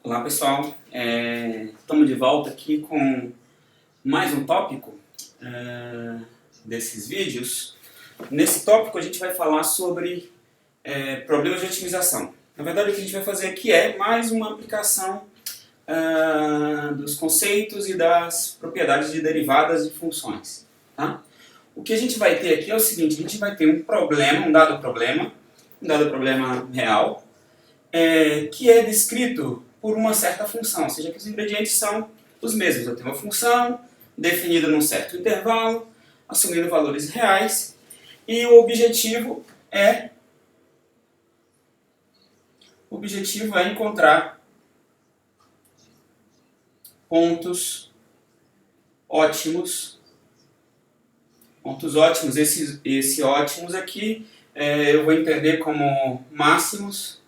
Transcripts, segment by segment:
Olá pessoal, estamos de volta aqui com mais um tópico desses vídeos. Nesse tópico a gente vai falar sobre problemas de otimização. Na verdade o que a gente vai fazer aqui é mais uma aplicação dos conceitos e das propriedades de derivadas de funções. Tá? O que a gente vai ter aqui é o seguinte: a gente vai ter um problema, um dado problema real, que é descrito por uma certa função, ou seja, que os ingredientes são os mesmos. Eu tenho uma função definida num certo intervalo, assumindo valores reais, e o objetivo é encontrar pontos ótimos. Esse ótimos aqui eu vou entender como máximos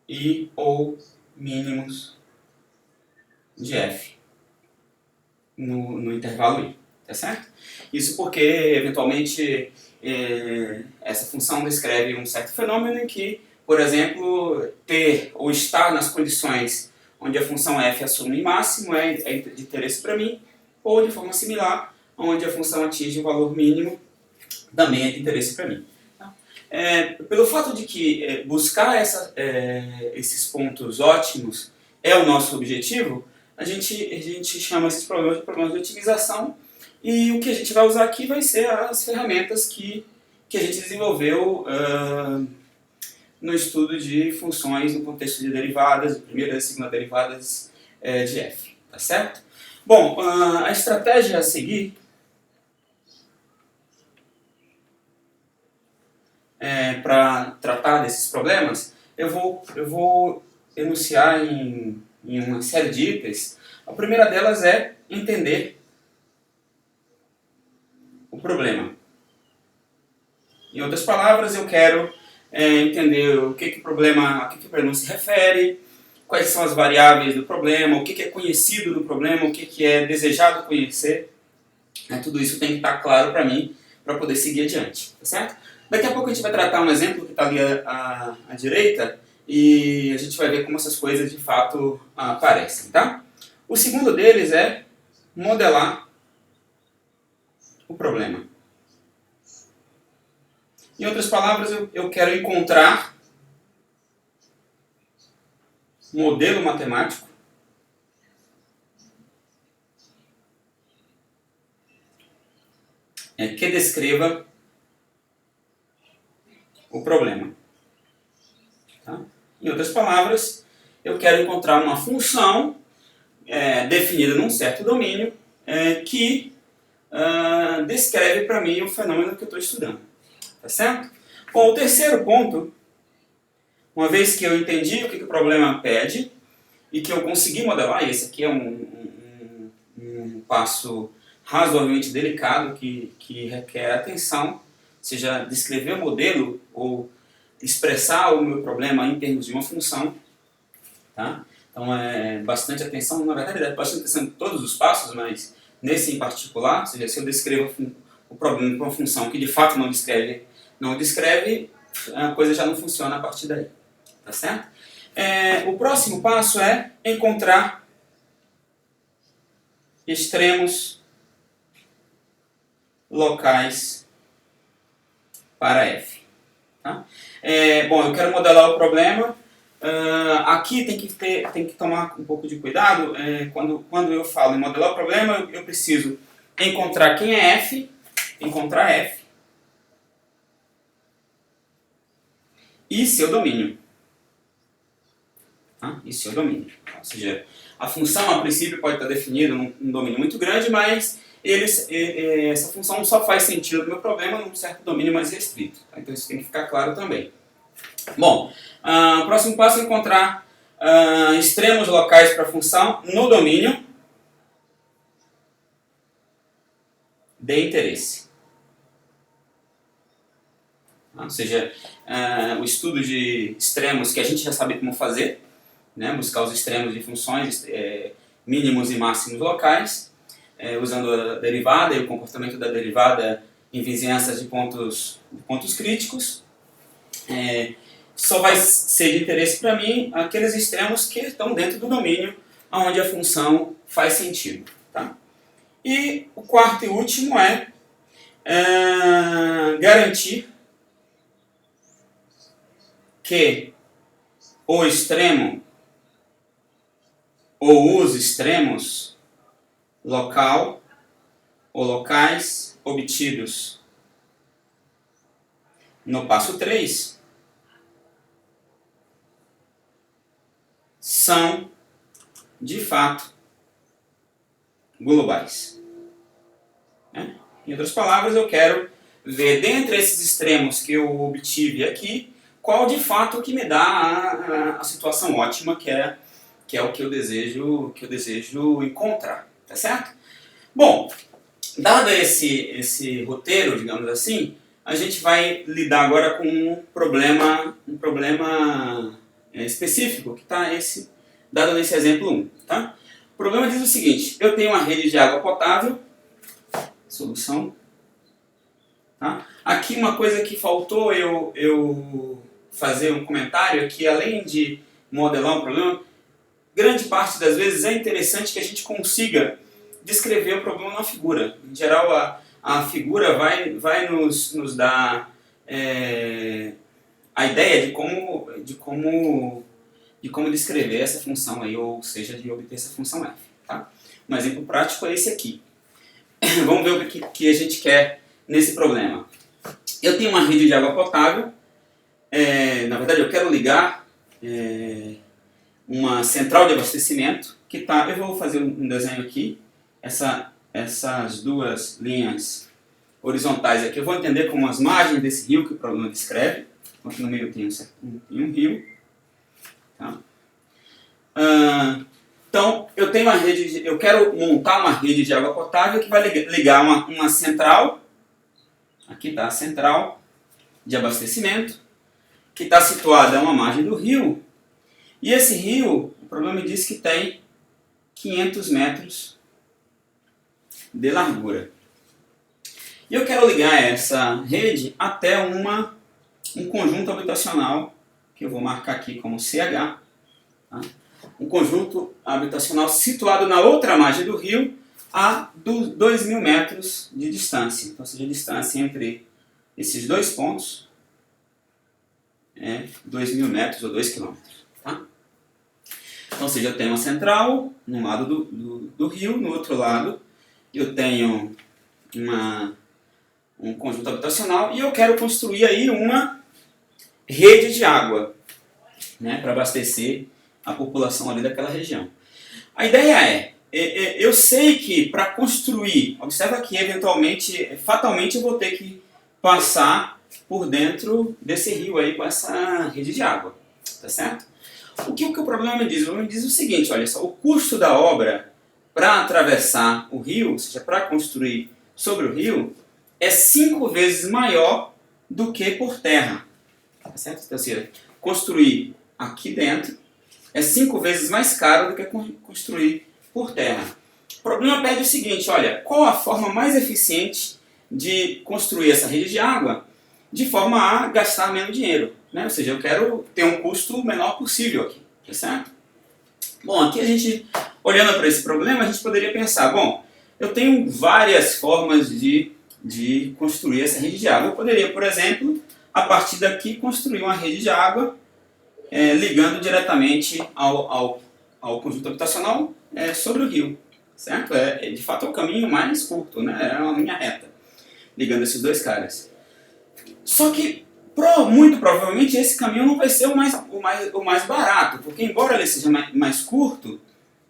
e ou mínimos de f no intervalo i, tá certo? Isso porque, eventualmente, essa função descreve um certo fenômeno em que, por exemplo, ter ou estar nas condições onde a função f assume máximo é de interesse para mim, ou de forma similar, onde a função atinge um valor mínimo também é de interesse para mim. Pelo fato de que buscar esses pontos ótimos é o nosso objetivo, a gente chama esses problemas de problemas de otimização, e o que a gente vai usar aqui vai ser as ferramentas que a gente desenvolveu no estudo de funções no contexto de derivadas, de primeira e segunda derivadas de f, tá certo? Bom, a estratégia a seguir para tratar desses problemas, eu vou enunciar em uma série de itens. A primeira delas é entender o problema. Em outras palavras, eu quero entender o que o problema se refere, quais são as variáveis do problema, o que é conhecido do problema, o que é desejado conhecer. Tudo isso tem que estar claro para mim, para poder seguir adiante, tá certo? Daqui a pouco a gente vai tratar um exemplo que está ali à direita, e a gente vai ver como essas coisas de fato aparecem, tá? O segundo deles é modelar o problema. Em outras palavras, eu quero encontrar um modelo matemático que descreva o problema. Tá? Em outras palavras, eu quero encontrar uma função definida num certo domínio que descreve para mim o fenômeno que eu estou estudando. Tá certo? Bom, o terceiro ponto, uma vez que eu entendi o que o problema pede e que eu consegui modelar, e esse aqui é um passo razoavelmente delicado que requer atenção, seja descrever o modelo ou expressar o meu problema em termos de uma função, tá? Então bastante atenção, na verdade é bastante atenção em todos os passos, mas nesse em particular, ou seja, se eu descrevo o problema com uma função que de fato não descreve, a coisa já não funciona a partir daí, tá certo? O próximo passo é encontrar extremos locais para f. Tá? Bom, eu quero modelar o problema. Aqui tem que tomar um pouco de cuidado. Quando eu falo em modelar o problema, eu preciso encontrar quem é f, encontrar f e seu domínio. Tá? E seu domínio. Ou seja, a função a princípio pode estar definida num domínio muito grande, mas essa função só faz sentido no meu problema num certo domínio mais restrito. Tá? Então isso tem que ficar claro também. Bom, o próximo passo é encontrar extremos locais para a função no domínio de interesse. Ou seja, o estudo de extremos que a gente já sabe como fazer, né? Buscar os extremos de funções mínimos e máximos locais, usando a derivada e o comportamento da derivada em vizinhanças de pontos críticos. só vai ser de interesse para mim aqueles extremos que estão dentro do domínio onde a função faz sentido. Tá? E o quarto e último é garantir que o extremo ou os extremos local ou locais obtidos no passo 3 são, de fato, globais. Em outras palavras, eu quero ver dentre esses extremos que eu obtive aqui, qual de fato que me dá a situação ótima, que é o que eu desejo encontrar, tá certo? Bom, dado esse roteiro, digamos assim, a gente vai lidar agora com um problema específico, que está dado nesse exemplo 1. Tá? O problema diz o seguinte: eu tenho uma rede de água potável, solução. Tá? Aqui uma coisa que faltou eu fazer um comentário é que, além de modelar um problema, grande parte das vezes é interessante que a gente consiga descrever o problema numa figura. Em geral, a figura vai nos dar a ideia de como descrever essa função aí, ou seja, de obter essa função f. Tá? Um exemplo prático é esse aqui. Vamos ver o que a gente quer nesse problema. Eu tenho uma rede de água potável. Na verdade, eu quero ligar uma central de abastecimento que tá. Eu vou fazer um desenho aqui. Essas duas linhas horizontais aqui eu vou entender como as margens desse rio que o problema descreve. Aqui no meio tem um rio. Tá? Então, eu quero montar uma rede de água potável que vai ligar uma central. Aqui está a central de abastecimento, que está situada a uma margem do rio. E esse rio, o problema me diz que tem 500 metros de largura. E eu quero ligar essa rede até um conjunto habitacional, que eu vou marcar aqui como CH. Tá? Um conjunto habitacional situado na outra margem do rio, a 2.000 metros de distância. Então, seja a distância entre esses dois pontos é 2.000 metros ou 2 km. Tá? Então, seja, eu tenho uma central no lado do rio, no outro lado eu tenho um conjunto habitacional e eu quero construir aí uma rede de água, né, para abastecer a população ali daquela região. A ideia eu sei que para construir, observa que eventualmente, fatalmente eu vou ter que passar por dentro desse rio aí com essa rede de água, tá certo? O que o problema me diz? O problema me diz o seguinte, olha só, o custo da obra para atravessar o rio, ou seja, para construir sobre o rio, é 5 vezes maior do que por terra, tá certo? Então, assim, construir aqui dentro é 5 vezes mais caro do que construir por terra. O problema pede o seguinte, olha, qual a forma mais eficiente de construir essa rede de água de forma a gastar menos dinheiro, né? Ou seja, eu quero ter um custo menor possível aqui, tá certo? Bom, aqui a gente, olhando para esse problema, a gente poderia pensar, bom, eu tenho várias formas de construir essa rede de água. Eu poderia, por exemplo, a partir daqui construir uma rede de água ligando diretamente ao conjunto habitacional sobre o rio, certo? De fato é o caminho mais curto, né? É uma linha reta, ligando esses dois caras. Só que, muito provavelmente, esse caminho não vai ser o mais barato, porque embora ele seja mais curto,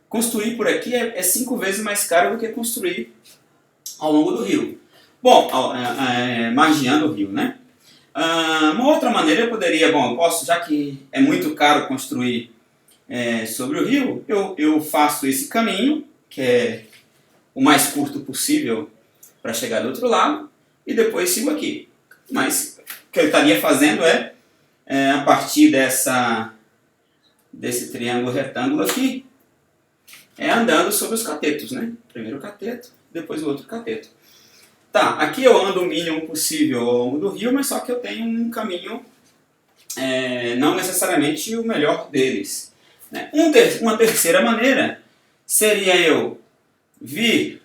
construir por aqui é 5 vezes mais caro do que construir ao longo do rio. Bom, margeando o rio, né? Uma outra maneira eu poderia, eu posso, já que é muito caro construir sobre o rio, eu faço esse caminho, que é o mais curto possível para chegar do outro lado, e depois sigo aqui. Mas o que eu estaria fazendo a partir desse triângulo retângulo aqui, andando sobre os catetos, né? Primeiro o cateto, depois o outro cateto. Tá, aqui eu ando o mínimo possível ao longo do rio, mas só que eu tenho um caminho não necessariamente o melhor deles. Né? Uma terceira maneira seria eu vir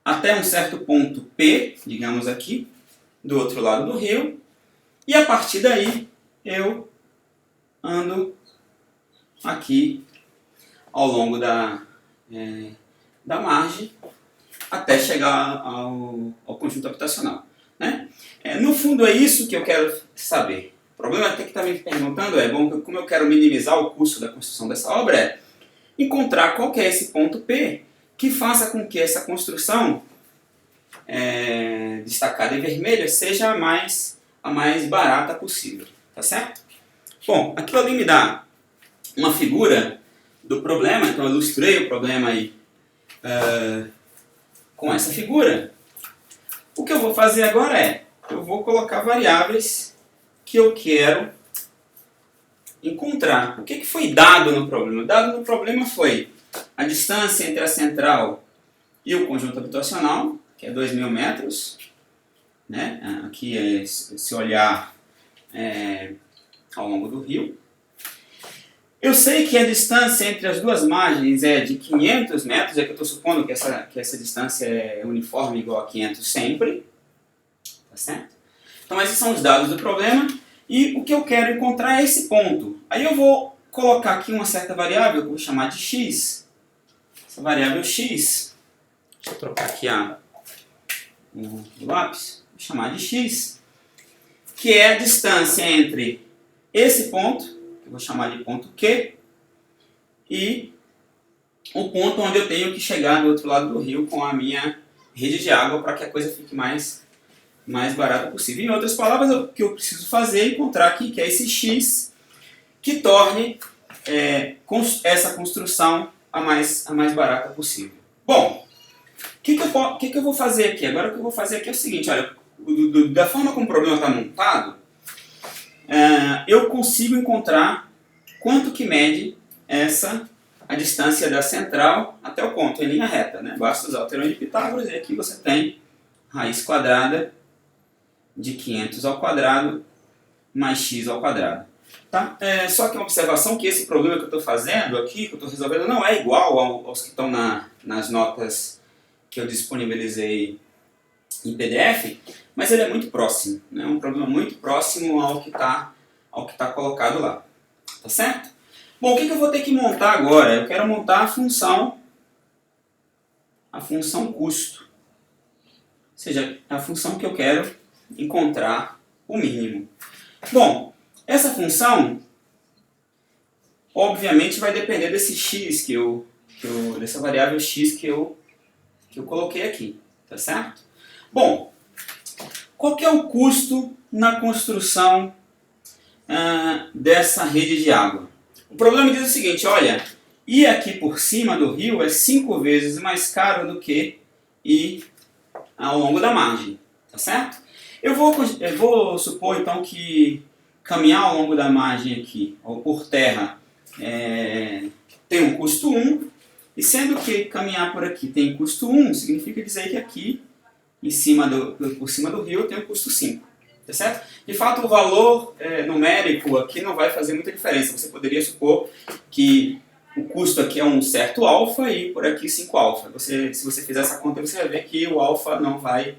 até um certo ponto P, digamos aqui, do outro lado do rio, e a partir daí eu ando aqui ao longo da margem até chegar ao conjunto habitacional. Né? No fundo é isso que eu quero saber. O problema até que está me perguntando como eu quero minimizar o custo da construção dessa obra, é encontrar qual que é esse ponto P que faça com que essa construção destacada em vermelho seja a mais barata possível. Tá certo? Bom, aquilo ali me dá uma figura do problema, então eu ilustrei o problema aí com essa figura. O que eu vou fazer agora eu vou colocar variáveis que eu quero encontrar. O que foi dado no problema? Dado no problema foi a distância entre a central e o conjunto habitacional, que é 2.000 metros. Né? Aqui, se olhar ao longo do rio. Eu sei que a distância entre as duas margens é de 500 metros, é que eu estou supondo que essa distância é uniforme igual a 500 sempre. Tá certo? Então esses são os dados do problema e o que eu quero encontrar é esse ponto. Aí eu vou colocar aqui uma certa variável que eu vou chamar de x. Essa variável x, deixa eu trocar aqui o lápis, vou chamar de x, que é a distância entre esse ponto, que eu vou chamar de ponto Q, e o ponto onde eu tenho que chegar do outro lado do rio com a minha rede de água para que a coisa fique mais barata possível. Em outras palavras, o que eu preciso fazer é encontrar aqui, que é esse x, que torne essa construção a mais barata possível. Bom, o que eu vou fazer aqui? Agora o que eu vou fazer aqui é o seguinte, olha, da forma como o problema está montado, eu consigo encontrar quanto que mede a distância da central até o ponto, em linha reta. Né? Basta usar o teorema de Pitágoras e aqui você tem raiz quadrada de 500 ao quadrado mais x ao quadrado. Tá? Só que uma observação que esse problema que eu estou fazendo aqui, que eu estou resolvendo, não é igual aos que estão nas notas que eu disponibilizei em PDF, mas ele é muito próximo. É um problema muito próximo ao que está colocado lá. Tá certo? Bom, o que eu vou ter que montar agora? Eu quero montar a função custo. Ou seja, a função que eu quero encontrar o mínimo. Bom, essa função, obviamente, vai depender desse x dessa variável x que eu coloquei aqui, tá certo? Bom, qual que é o custo na construção dessa rede de água? O problema diz o seguinte, olha, ir aqui por cima do rio é 5 vezes mais caro do que ir ao longo da margem, tá certo? Eu vou supor então que caminhar ao longo da margem aqui, ou por terra, tem um custo 1, e sendo que caminhar por aqui tem custo 1, significa dizer que aqui, por cima do rio, eu tenho custo 5. Tá certo? De fato, o valor numérico aqui não vai fazer muita diferença. Você poderia supor que o custo aqui é um certo alfa e por aqui 5 alfa. Se você fizer essa conta, você vai ver que o alfa não vai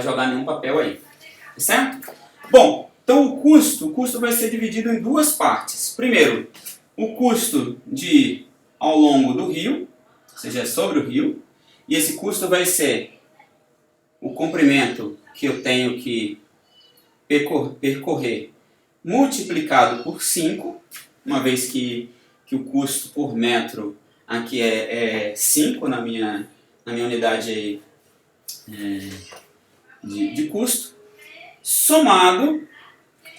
jogar nenhum papel aí. Tá certo? Bom, então o custo vai ser dividido em duas partes. Primeiro, o custo de ir ao longo do rio, ou seja, sobre o rio, e esse custo vai ser o comprimento que eu tenho que percorrer multiplicado por 5, uma vez que o custo por metro aqui é 5 na minha unidade de custo, somado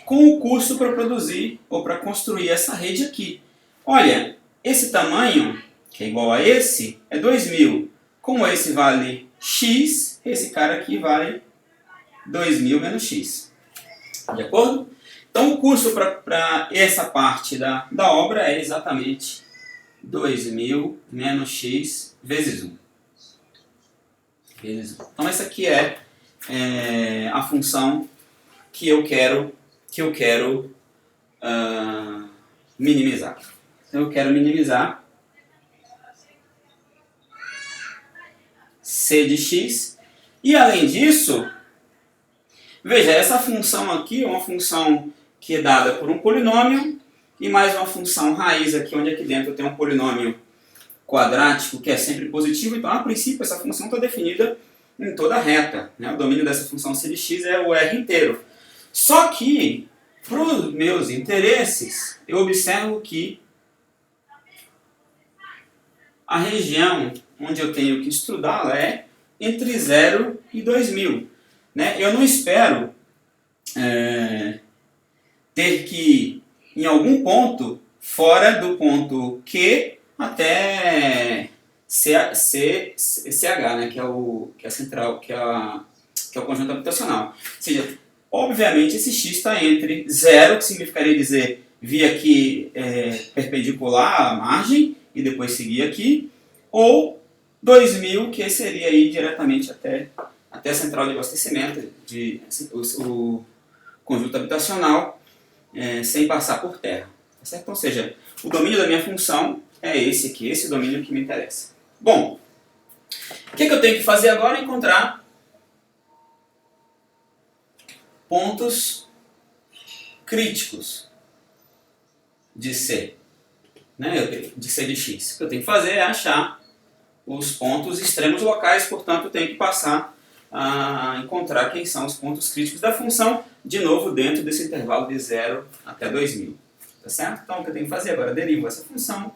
com o custo para produzir ou para construir essa rede aqui. Olha, esse tamanho, que é igual a esse, é 2.000. Como esse vale x, esse cara aqui vale 2.000 menos x. De acordo? Então o custo para essa parte da obra é exatamente 2.000 menos x vezes 1. Então essa aqui é a função que eu quero que eu quero minimizar. Então eu quero minimizar c de x. E além disso, veja, essa função aqui é uma função que é dada por um polinômio e mais uma função raiz aqui, onde aqui dentro eu tenho um polinômio quadrático que é sempre positivo. Então, a princípio, essa função está definida em toda a reta, né? O domínio dessa função c de x é o R inteiro. Só que, para os meus interesses, eu observo que a região onde eu tenho que estudá-la é entre 0 e 2000. Né? Eu não espero ter que ir em algum ponto fora do ponto Q até CH, né? que é a central, que é o conjunto habitacional. Ou seja, obviamente esse x está entre 0, que significaria dizer vir aqui perpendicular à margem e depois seguir aqui, ou 2000, que seria ir diretamente até a central de abastecimento, o conjunto habitacional, sem passar por terra. Certo? Ou seja, o domínio da minha função é esse aqui, esse domínio que me interessa. Bom, o que eu tenho que fazer agora? Encontrar pontos críticos de C, né? De C de x. O que eu tenho que fazer é achar os pontos extremos locais, portanto eu tenho que passar a encontrar quem são os pontos críticos da função, de novo dentro desse intervalo de 0 até 2000. Tá certo? Então o que eu tenho que fazer agora? Derivo essa função.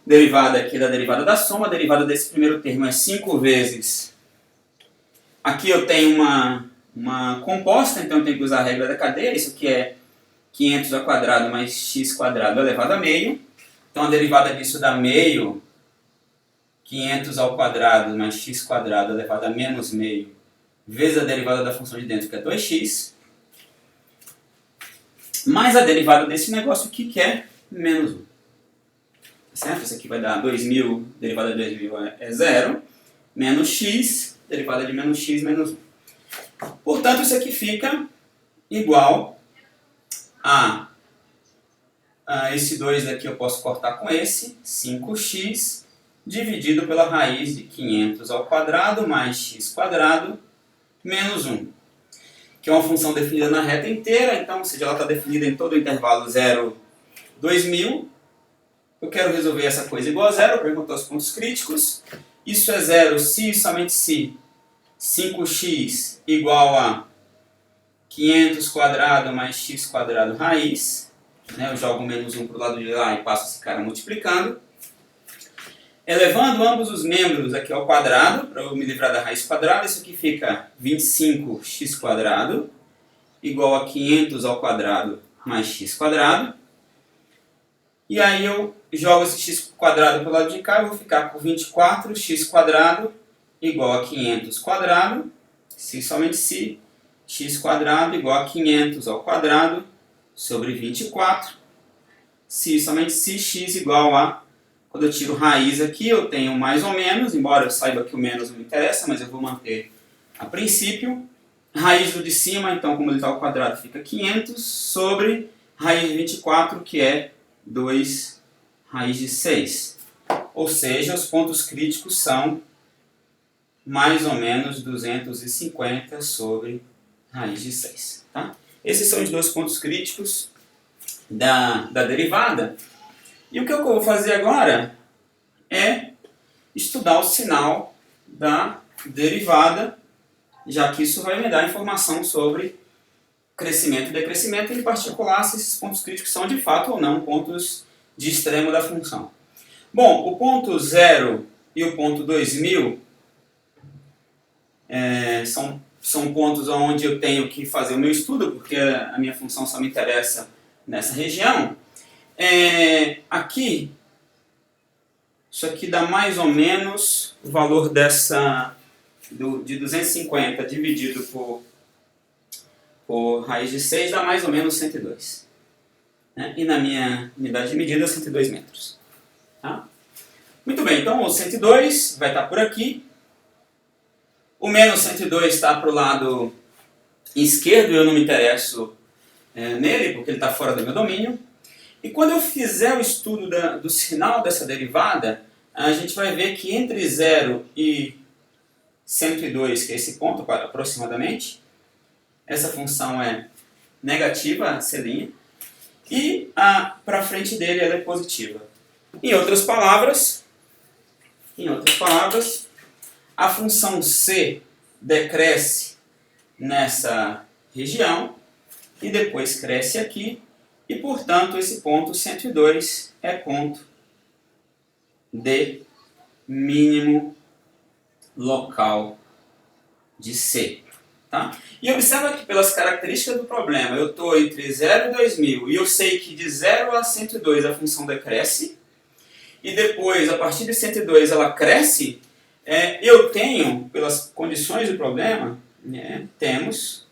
Derivada aqui da derivada da soma. A derivada desse primeiro termo é 5 vezes. Aqui eu tenho uma composta, então eu tenho que usar a regra da cadeia. Isso aqui é 500 ao quadrado mais x quadrado elevado a meio. Então a derivada disso dá meio. 500 ao quadrado mais x quadrado elevado a menos meio vezes a derivada da função de dentro, que é 2x, mais a derivada desse negócio aqui, que é menos 1. Certo? Isso aqui vai dar 2000, derivada de 2000 é 0, menos x, derivada de menos x, menos 1. Portanto, isso aqui fica igual a esse 2 daqui eu posso cortar com esse, 5x, dividido pela raiz de 500 ao quadrado mais x quadrado menos 1, que é uma função definida na reta inteira, então, ou seja, ela está definida em todo o intervalo 0, 2000. Eu quero resolver essa coisa igual a 0 para encontrar os pontos críticos. Isso é 0 se e somente se 5x igual a 500 quadrado mais x quadrado raiz. Eu jogo menos 1 para o lado de lá e passo esse cara multiplicando. Elevando ambos os membros aqui ao quadrado, para eu me livrar da raiz quadrada, isso aqui fica 25x quadrado igual a 500 ao quadrado mais x quadrado. E aí eu jogo esse x quadrado para o lado de cá, eu vou ficar com 24x quadrado igual a 500 quadrado, se somente se, x quadrado igual a 500 ao quadrado sobre 24, se somente se, x igual a... Quando eu tiro raiz aqui, eu tenho mais ou menos, embora eu saiba que o menos não me interessa, mas eu vou manter a princípio. Raiz do de cima, então, como ele está ao quadrado, fica 500 sobre raiz de 24, que é 2 raiz de 6. Ou seja, os pontos críticos são mais ou menos 250 sobre raiz de 6. Tá? Esses são os dois pontos críticos da derivada. E o que eu vou fazer agora é estudar o sinal da derivada, já que isso vai me dar informação sobre crescimento e decrescimento, em particular se esses pontos críticos são de fato ou não pontos de extremo da função. Bom, o ponto 0 e o ponto 2000 são pontos onde eu tenho que fazer o meu estudo, porque a minha função só me interessa nessa região. Aqui, isso aqui dá mais ou menos o valor de 250 dividido por raiz de 6 dá mais ou menos 102. Né? E na minha unidade de medida, 102 metros. Tá? Muito bem, então o 102 vai estar por aqui. O menos 102 está para o lado esquerdo eu não me interesso nele, porque ele está fora do meu domínio. E quando eu fizer o estudo do sinal dessa derivada, a gente vai ver que entre 0 e 102, que é esse ponto aproximadamente, essa função é negativa, a C', e para frente dele ela é positiva. Em outras palavras, a função C decresce nessa região e depois cresce aqui, e portanto esse ponto 102 é ponto de mínimo local de C. Tá? E observa que pelas características do problema, eu estou entre 0 e 2000 e eu sei que de 0 a 102 a função decresce, e depois, a partir de 102 ela cresce, eu tenho, pelas condições do problema, temos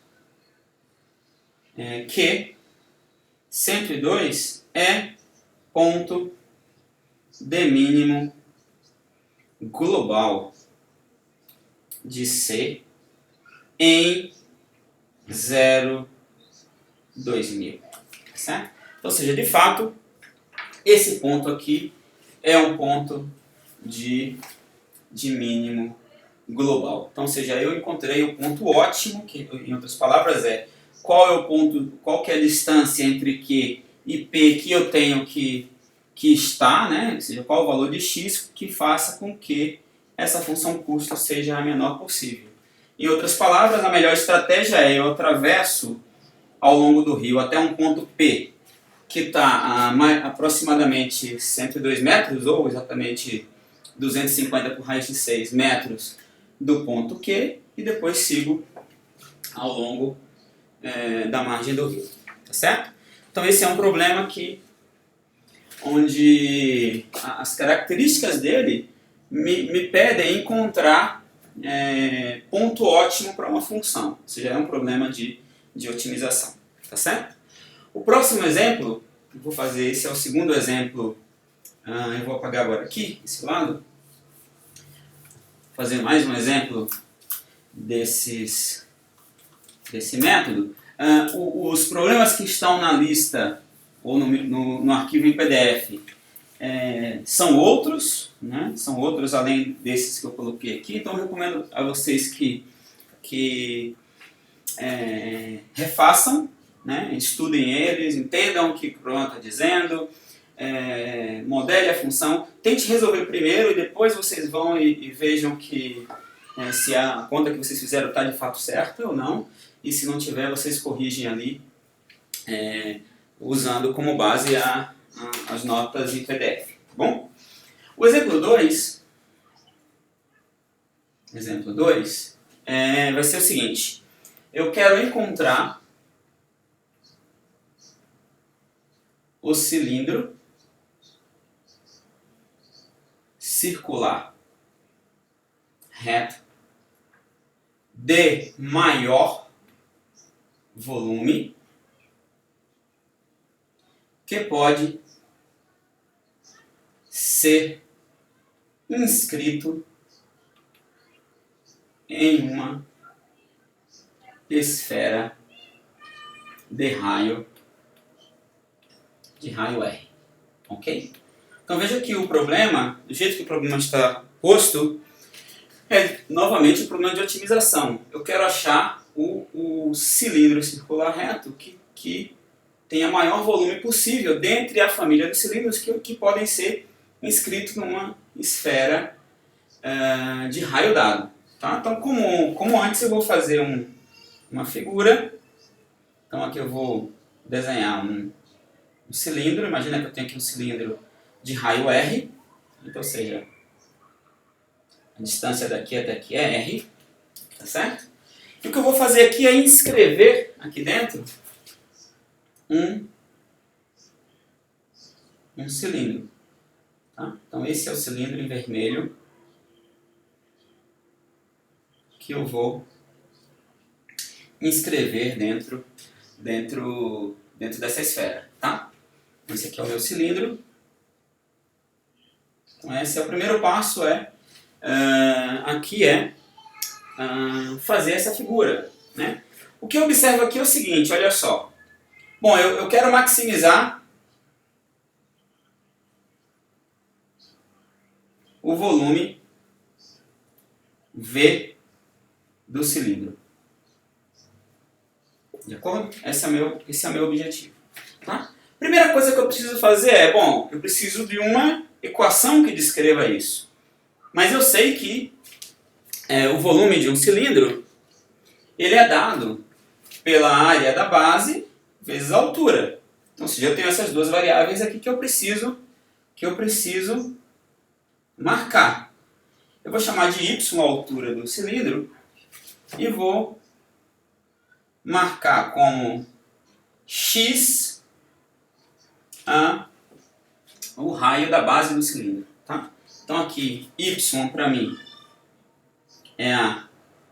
que 102 é ponto de mínimo global de C em 0, 2000. Certo? Ou seja, de fato, esse ponto aqui é um ponto de mínimo global. Então, ou seja, eu encontrei o ponto ótimo, que em outras palavras qual é o ponto, qual que é a distância entre Q e P que eu tenho que estar, né? Ou seja, qual o valor de x que faça com que essa função custo seja a menor possível. Em outras palavras, a melhor estratégia é eu atravesso ao longo do rio até um ponto P, que está a aproximadamente 102 metros, ou exatamente 250 por raiz de 6 metros do ponto Q, e depois sigo ao longo da margem do rio. Tá certo? Então esse é um problema onde as características dele me pedem encontrar ponto ótimo para uma função. Ou seja, é um problema de otimização. Tá certo? O próximo exemplo, eu vou fazer, esse é o segundo exemplo, eu vou apagar agora aqui, esse lado, fazer mais um exemplo desse método. Os problemas que estão na lista ou no arquivo em PDF são outros, né? São outros além desses que eu coloquei aqui, então eu recomendo a vocês que refaçam, né? Estudem eles, entendam o que o programa está dizendo, modele a função, tente resolver primeiro e depois vocês vão e vejam que se a conta que vocês fizeram está de fato certa ou não, e se não tiver, vocês corrigem ali usando como base as notas em PDF. Tá bom? O exemplo 2 vai ser o seguinte: eu quero encontrar o cilindro circular reto de maior volume que pode ser inscrito em uma esfera de raio R. Ok? Então veja que o problema, do jeito que o problema está posto, é novamente um problema de otimização. Eu quero achar o cilindro circular reto que tenha maior volume possível dentre a família dos cilindros que podem ser inscritos numa esfera de raio dado. Tá? Então, como antes, eu vou fazer uma figura. Então aqui eu vou desenhar um cilindro. Imagina que eu tenho aqui um cilindro de raio R. Então, ou seja, a distância daqui até aqui é R. Tá certo? E o que eu vou fazer aqui é inscrever aqui dentro um cilindro. Tá? Então esse é o cilindro em vermelho que eu vou inscrever dentro dessa esfera. Tá? Esse aqui é o meu cilindro. Então esse é o primeiro passo, aqui fazer essa figura. Né? O que eu observo aqui é o seguinte, olha só. Bom, eu quero maximizar o volume V do cilindro. De acordo? Esse é o meu objetivo. Tá? Primeira coisa que eu preciso fazer é, bom, eu preciso de uma equação que descreva isso. Mas eu sei que o volume de um cilindro, ele é dado pela área da base vezes a altura. Então, se eu tenho essas duas variáveis aqui que eu preciso marcar. Eu vou chamar de y a altura do cilindro e vou marcar como x o raio da base do cilindro. Tá? Então aqui y para mim é a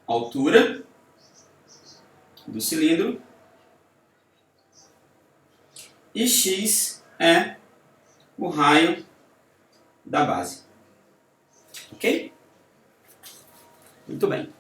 altura do cilindro e x é o raio da base. Ok? Muito bem.